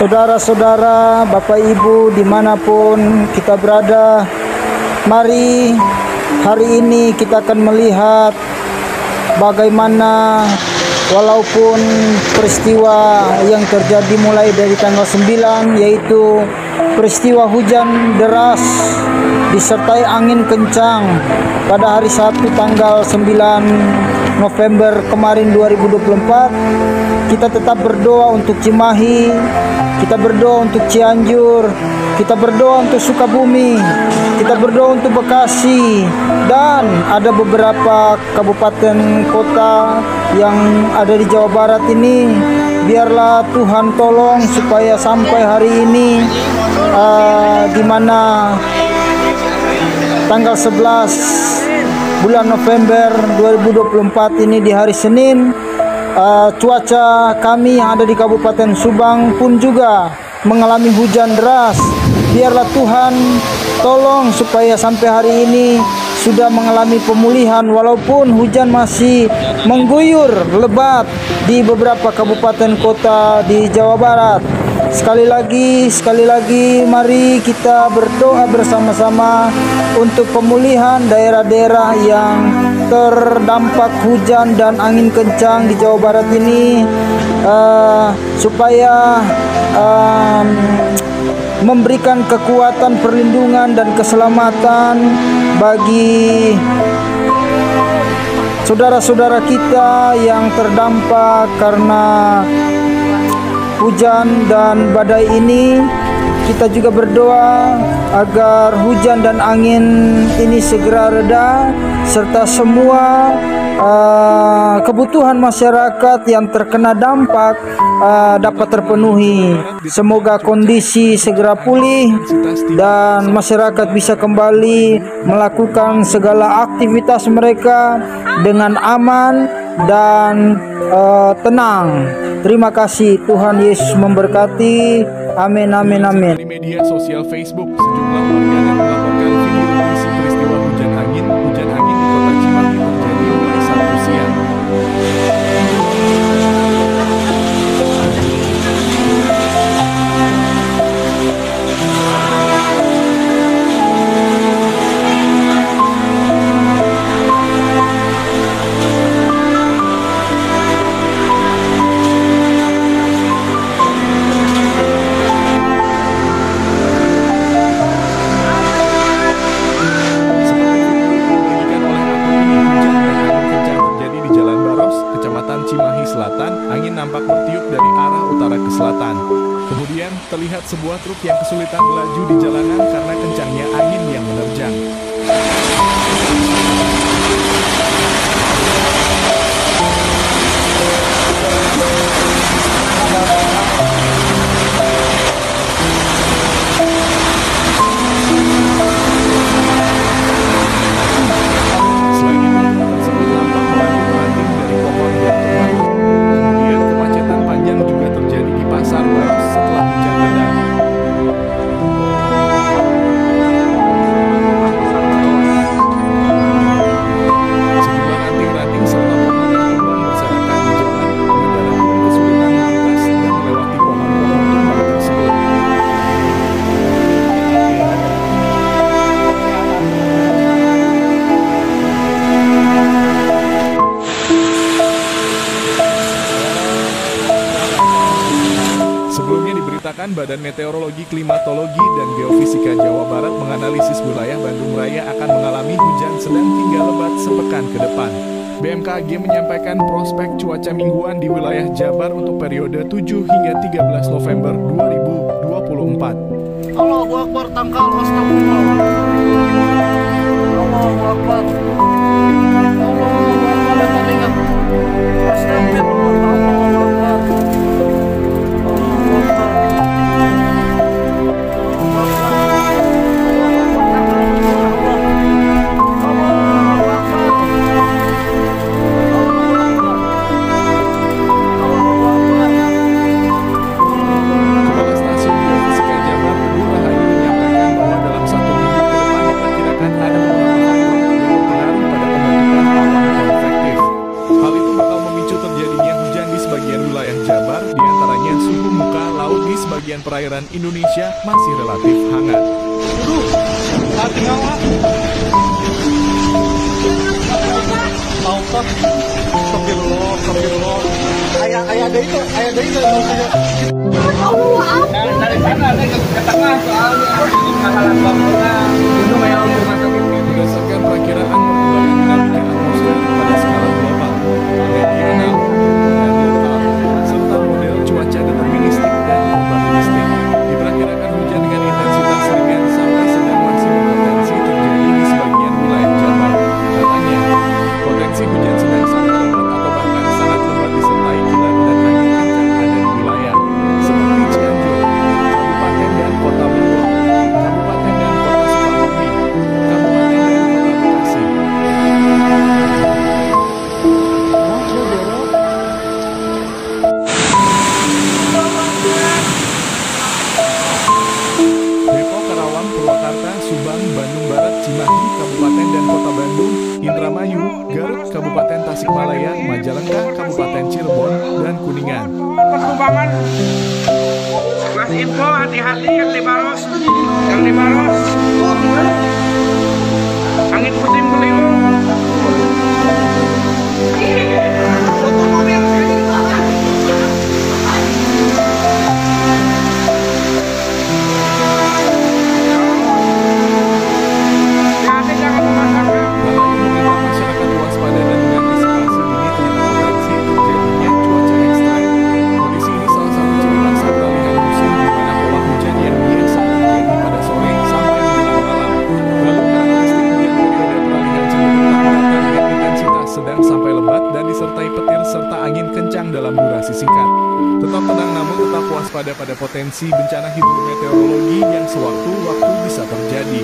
Saudara-saudara, Bapak Ibu dimanapun kita berada, mari hari ini kita akan melihat bagaimana walaupun peristiwa yang terjadi mulai dari tanggal 9, yaitu peristiwa hujan deras disertai angin kencang pada hari Sabtu tanggal 9 November kemarin 2024, kita tetap berdoa untuk Cimahi, kita berdoa untuk Cianjur, kita berdoa untuk Sukabumi, kita berdoa untuk Bekasi, dan ada beberapa kabupaten kota yang ada di Jawa Barat ini. Biarlah Tuhan tolong supaya sampai hari ini di mana tanggal 11 bulan November 2024 ini di hari Senin, cuaca kami yang ada di Kabupaten Subang pun juga mengalami hujan deras. Biarlah Tuhan tolong supaya sampai hari ini sudah mengalami pemulihan, walaupun hujan masih mengguyur lebat di beberapa kabupaten kota di Jawa Barat. Sekali lagi mari kita berdoa bersama-sama untuk pemulihan daerah-daerah yang terdampak hujan dan angin kencang di Jawa Barat ini, supaya memberikan kekuatan, perlindungan dan keselamatan bagi saudara-saudara kita yang terdampak karena hujan dan badai ini. Kita juga berdoa agar hujan dan angin ini segera reda, serta semua kebutuhan masyarakat yang terkena dampak dapat terpenuhi. Semoga kondisi segera pulih dan masyarakat bisa kembali melakukan segala aktivitas mereka dengan aman dan tenang. Terima kasih, Tuhan Yesus memberkati. Amin, amin, amin. Di media sosial Facebook, sejumlah warganet melaporkan video berisi peristiwa hujan angin di kota Cimahi terjadi mulai Sabtu siang. Cimahi Selatan, angin nampak bertiup dari arah utara ke selatan. Kemudian terlihat sebuah truk yang kesulitan melaju di jalanan karena kencangnya angin yang menerjang. Badan Meteorologi, Klimatologi, dan Geofisika Jawa Barat menganalisis wilayah Bandung Raya akan mengalami hujan sedang hingga lebat sepekan ke depan. BMKG menyampaikan prospek cuaca mingguan di wilayah Jabar untuk periode 7 hingga 13 November 2024. Allahu Akbar, tangkal, astagfirullah. Allahu Akbar. Terjadinya sebagian perairan Indonesia masih relatif hangat. Ayah ada itu. Berdasarkan perakiraan perkembangan dinamika atmosfer pada skala global, regional, dan lokal, serta model cuaca deterministik dan probabilistik, diperkirakan hujan dengan intensitas ringan sampai sedang masih berpotensi terjadi di sebagian wilayah Jabar. Katanya, potensi hujan sedang sangat lebat atau bahkan sangat lebat disertai kilat dan angin kencang ada di wilayah seperti Cianjur, Kabupaten dan Kota Bogor, Kabupaten dan Kota Sukabumi, Kabupaten dan Kota Bekasi. Depok, Karawang, Purwakarta, Subang, Bandung Barat, Cimahi, Kabupaten dan Kota Bandung, Indramayu, Garut, Kabupaten Tasikmalaya, Majalengka, Kabupaten Cirebon, dan Kuningan. Perkembangan Mas info hati-hati yang di Maros angin puting beliung. Hati-hati jangan memaksakan. Balayu meminta masyarakat waspada dan mengantisipasi dini terhadap potensi terjadinya cuaca ekstrem. Kondisi ini salah satu ciri masa peralihan musim di mana pola hujan yang biasa terjadi pada sore sampai menjelang malam. Lalu karakteristik hujan periode peralihan cenderung tak merata dengan intensitas sedang sampai lebat dan disertai petir serta angin kencang dalam durasi singkat. Tetap tenang namun tetap waspada pada potensi bencana hidrometeorologi yang sewaktu-waktu bisa terjadi.